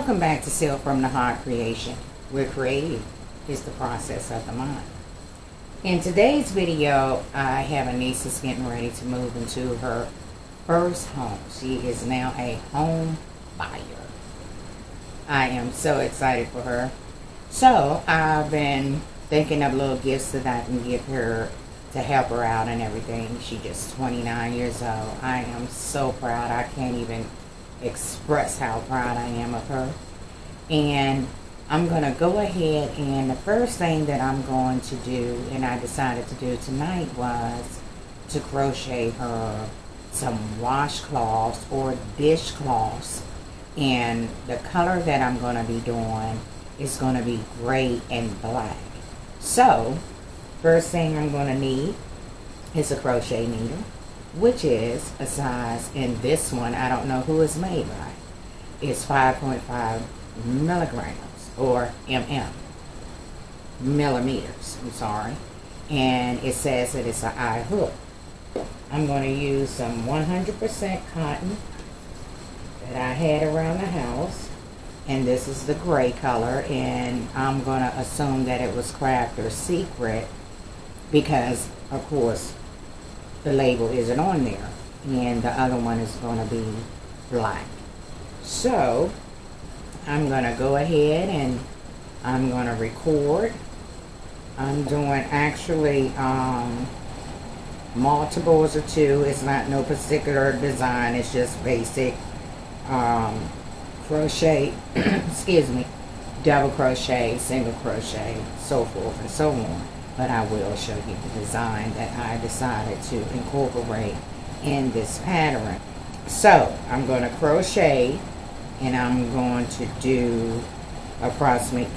Welcome back to Silk from the Heart Creation, where creative is the process of the mind. In today's video, I have a niece that's getting ready to move into her first home. She is now a home buyer. I am so excited for her. So I've been thinking of little gifts that I can give her to help her out and everything. She's just 29 years old. I am so proud. I can't even express how proud I am of her. And I'm going to go ahead, and the first thing that I'm going to do, and I decided to do tonight, was to crochet her some washcloths or dishcloths. And the color that I'm going to be doing is going to be gray and black. So first thing I'm going to need is a crochet needle, which is a size, in this one, I don't know who it's made by. It's 5.5 milligrams, or millimeters, I'm sorry. And it says that it's an eye hook. I'm going to use some 100% cotton that I had around the house. And this is the gray color, and I'm going to assume that it was Craft or Secret because, of course, the label isn't on there, and the other one is going to be black. So I'm going to go ahead and I'm going to record. I'm doing actually multiples of two. It's not no particular design. It's just basic crochet, excuse me, double crochet, single crochet, so forth and so on. But I will show you the design that I decided to incorporate in this pattern. So I'm going to crochet, and I'm going to do approximately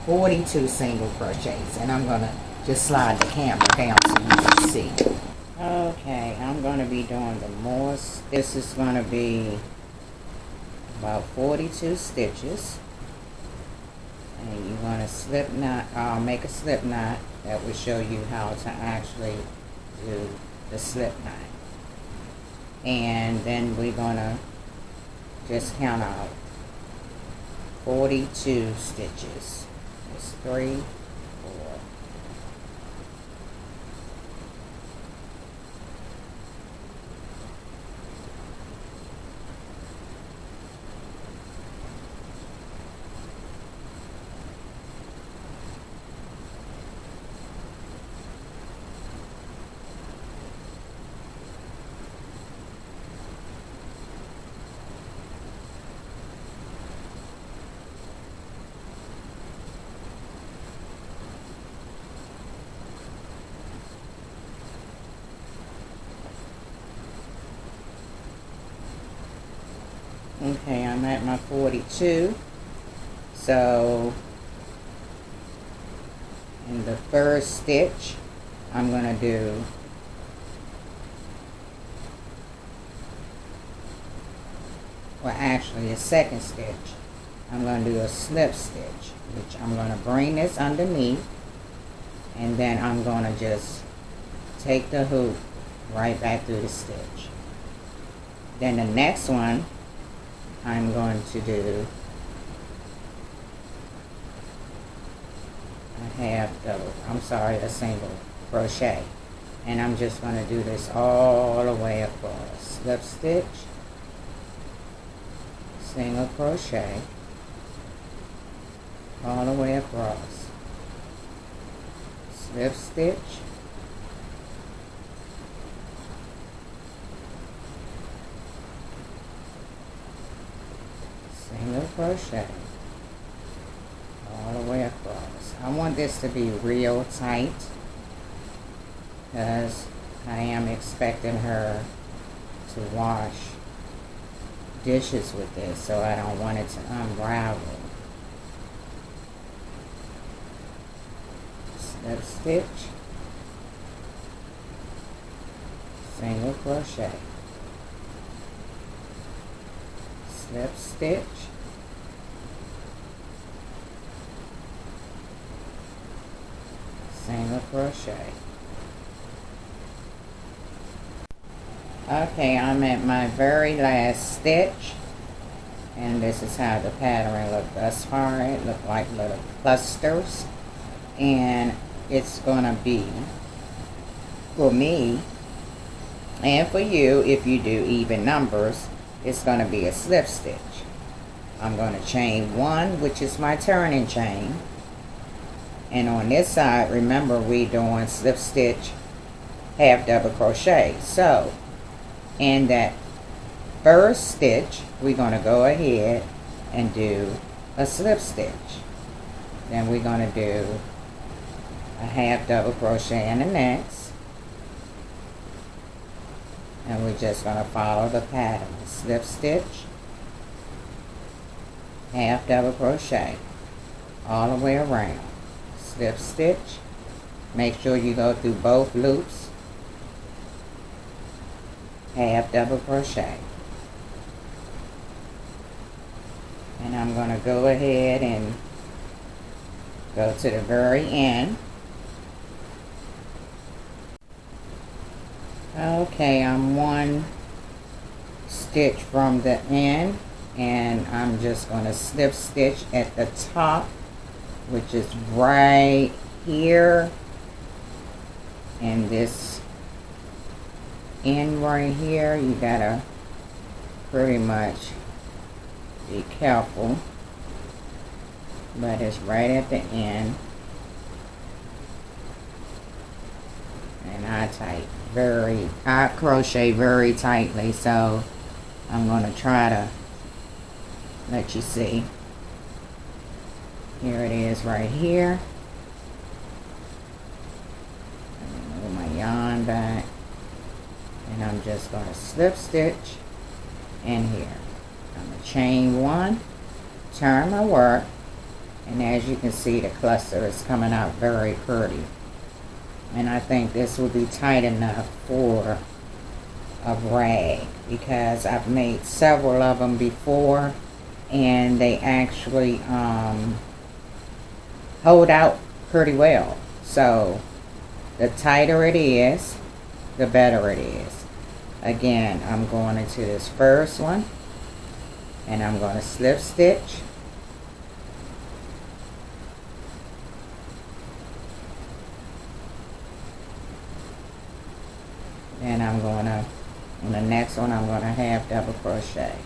42 single crochets, and I'm going to just slide the camera down so you can see. Okay, I'm going to be doing the most. This is going to be about 42 stitches. And you're going to slip knot, make a slip knot that will show you how to actually do the slip knot. And then we're going to just count out 42 stitches. It's 3, 4. Okay, I'm at my 42. So in the first stitch, I'm going to do the second stitch, I'm going to do a slip stitch, which I'm going to bring this underneath, and then I'm going to just take the hoop right back through the stitch. Then the next one, I'm going to do a single crochet, and I'm just going to do this all the way across. Slip stitch, single crochet, all the way across. Slip stitch, single crochet, all the way across. I want this to be real tight because I am expecting her to wash dishes with this, so I don't want it to unravel. Slip stitch, single crochet, slip stitch, single crochet. Okay, I'm at my very last stitch, And this is how the pattern looked thus far. It looked like little clusters. And it's going to be, for me, and for you, if you do even numbers, it's going to be a slip stitch. I'm going to chain 1, which is my turning chain. And on this side, remember, we doing slip stitch, half double crochet. So, in that first stitch, we're going to go ahead and do a slip stitch. Then we're going to do a half double crochet in the next. And we're just going to follow the pattern. Slip stitch, half double crochet, all the way around. Slip stitch. Make sure you go through both loops. Half double crochet. And I'm going to go ahead and go to the very end. Okay, I'm 1 stitch from the end, and I'm just going to slip stitch at the top, which is right here, and this end right here. You gotta pretty much be careful, but it's right at the end. And I crochet very tightly, so I'm going to try to let you see. Here it is right here. Move my yarn back, and I'm just going to slip stitch in here. I'm going to chain 1, turn my work, and as you can see, the cluster is coming out very pretty. And I think this will be tight enough for a rag, because I've made several of them before, and they actually hold out pretty well. So the tighter it is, the better it is. Again, I'm going into this first one, and I'm going to slip stitch. And I'm going to, on the next one, I'm going to half double crochet.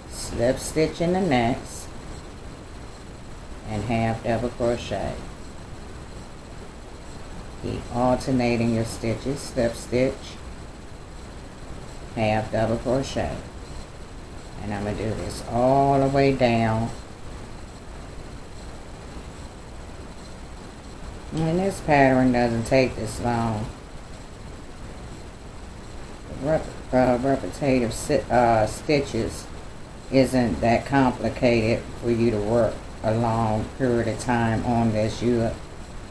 Slip stitch in the next, and half double crochet. Keep alternating your stitches. Slip stitch, half double crochet. And I'm going to do this all the way down. And this pattern doesn't take this long. Repetitive stitches isn't that complicated for you to work a long period of time on this. You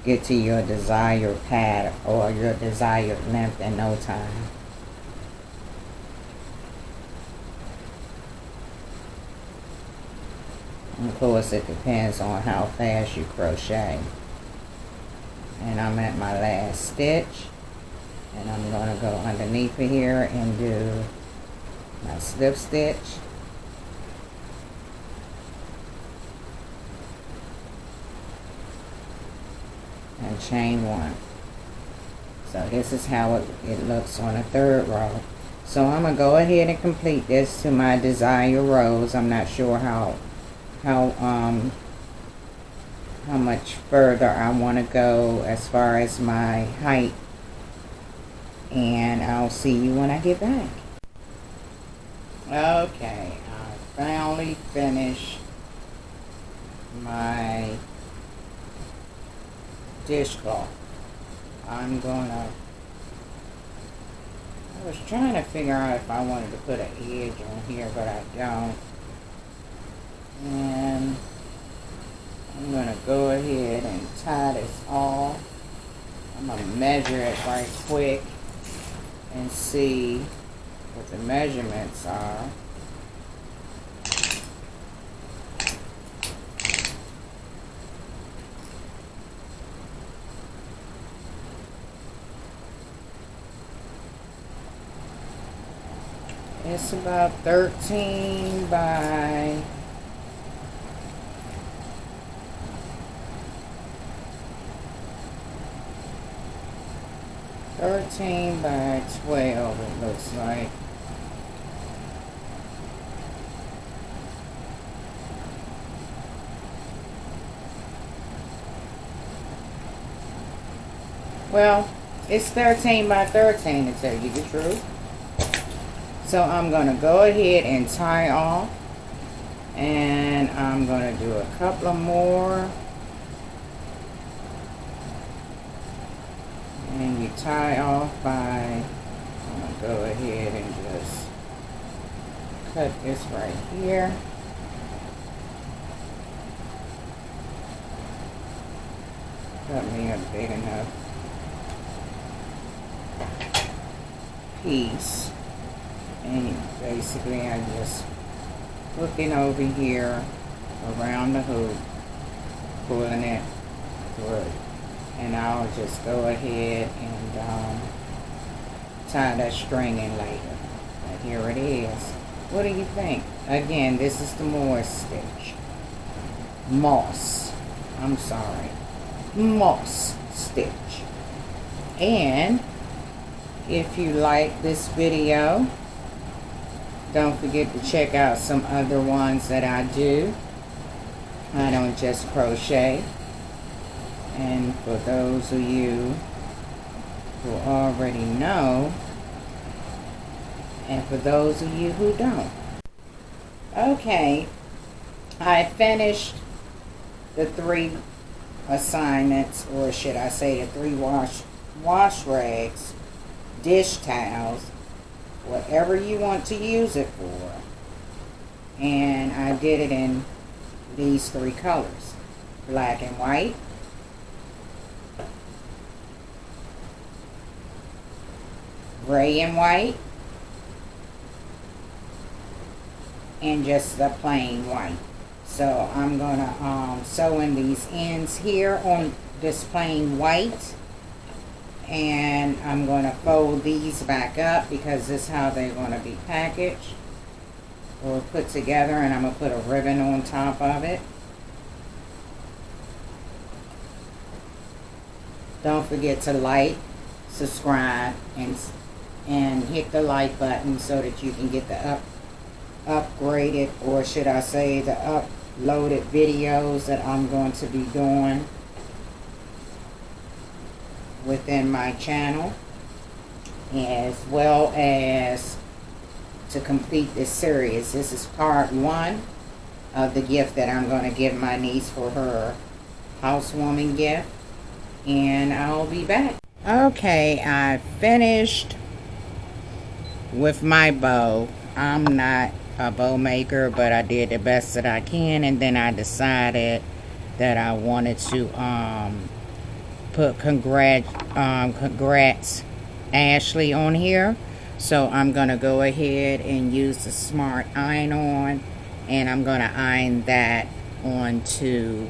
get to your desired pattern or your desired length in no time. And of course, it depends on how fast you crochet. And I'm at my last stitch. And I'm going to go underneath of here and do my slip stitch. And chain 1. So this is how it looks on the third row. So I'm going to go ahead and complete this to my desired rows. I'm not sure how much further I want to go as far as my height. And I'll see you when I get back. Okay, I finally finished my dishcloth. I was trying to figure out if I wanted to put an edge on here, but I don't. And I'm going to go ahead and tie this off. I'm going to measure it right quick and see what the measurements are. It's about 13 by 12, it looks like. Well, it's 13 by 13 to tell you the truth. So I'm going to go ahead and tie off. And I'm going to do a couple of more. And you tie off by, I'm going to go ahead and just cut this right here. Cut me a big enough piece. And basically I just hooking over here around the hoop, pulling it through. And I'll just go ahead and tie that string in later. But here it is. What do you think? Again, this is the Moss stitch. Moss stitch. And if you like this video, don't forget to check out some other ones that I do. I don't just crochet. And for those of you who already know, and for those of you who don't. Okay, I finished the 3 assignments, or should I say the 3 wash rags, dish towels, whatever you want to use it for. And I did it in these 3 colors, black and white, gray and white, and just the plain white. So I'm gonna sew in these ends here on this plain white, and I'm gonna fold these back up because this is how they're gonna be packaged or put together, and I'm gonna put a ribbon on top of it. Don't forget to like, subscribe, and hit the like button so that you can get the upgraded, or should I say the uploaded videos that I'm going to be doing within my channel, as well as to complete this series. This is part 1 of the gift that I'm going to give my niece for her housewarming gift, and I'll be back. Okay, I finished with my bow. I'm not a bow maker, but I did the best that I can, and then I decided that I wanted to put congrats Ashley on here. So I'm gonna go ahead and use the smart iron-on, and I'm gonna iron that onto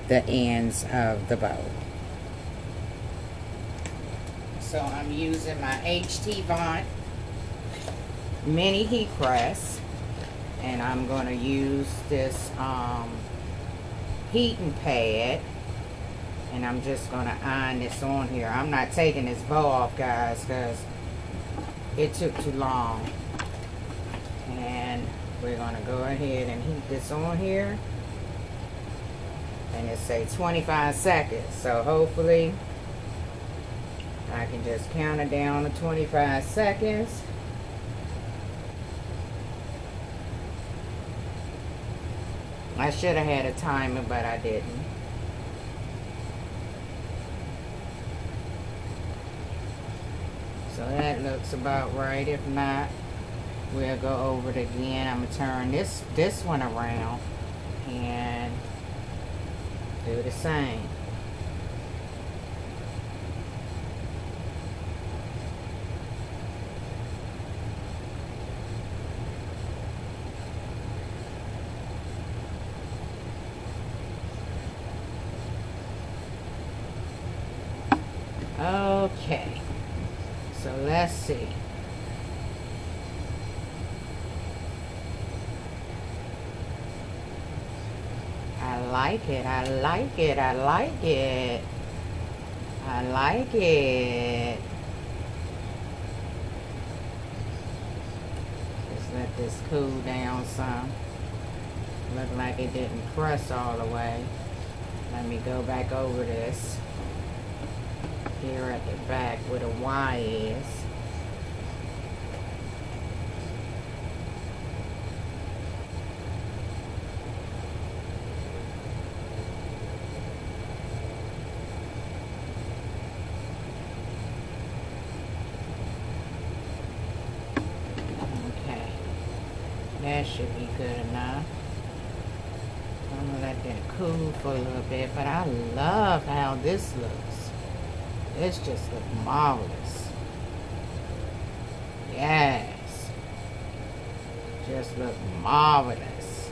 the ends of the bow. So I'm using my HT Vaughn mini heat press, and I'm going to use this heating pad, and I'm just going to iron this on here. I'm not taking this bow off, guys, because it took too long. And we're going to go ahead and heat this on here, and it says 25 seconds, so hopefully I can just count it down to 25 seconds. I should have had a timer, but I didn't. So that looks about right. If not, we'll go over it again. I'm gonna turn this one around and do the same. Okay, so let's see. like it. I like it. I like it. I like it. Just let this cool down some. Look like it didn't crust all the way. Let me go back over this. Here at the back where the Y is. Okay. That should be good enough. I'm gonna let that cool for a little bit, but I love how this looks. This just looks marvelous. Yes. Just look marvelous.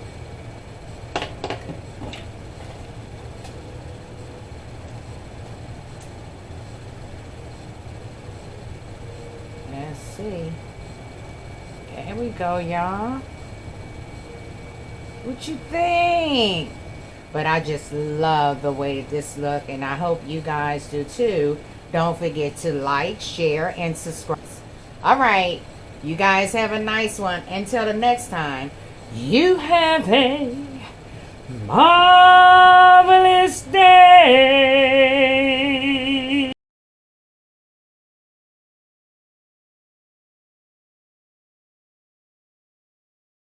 Let's see. There we go, y'all. What you think? But I just love the way this look, and I hope you guys do too. Don't forget to like, share, and subscribe. All right, you guys have a nice one. Until the next time, you have a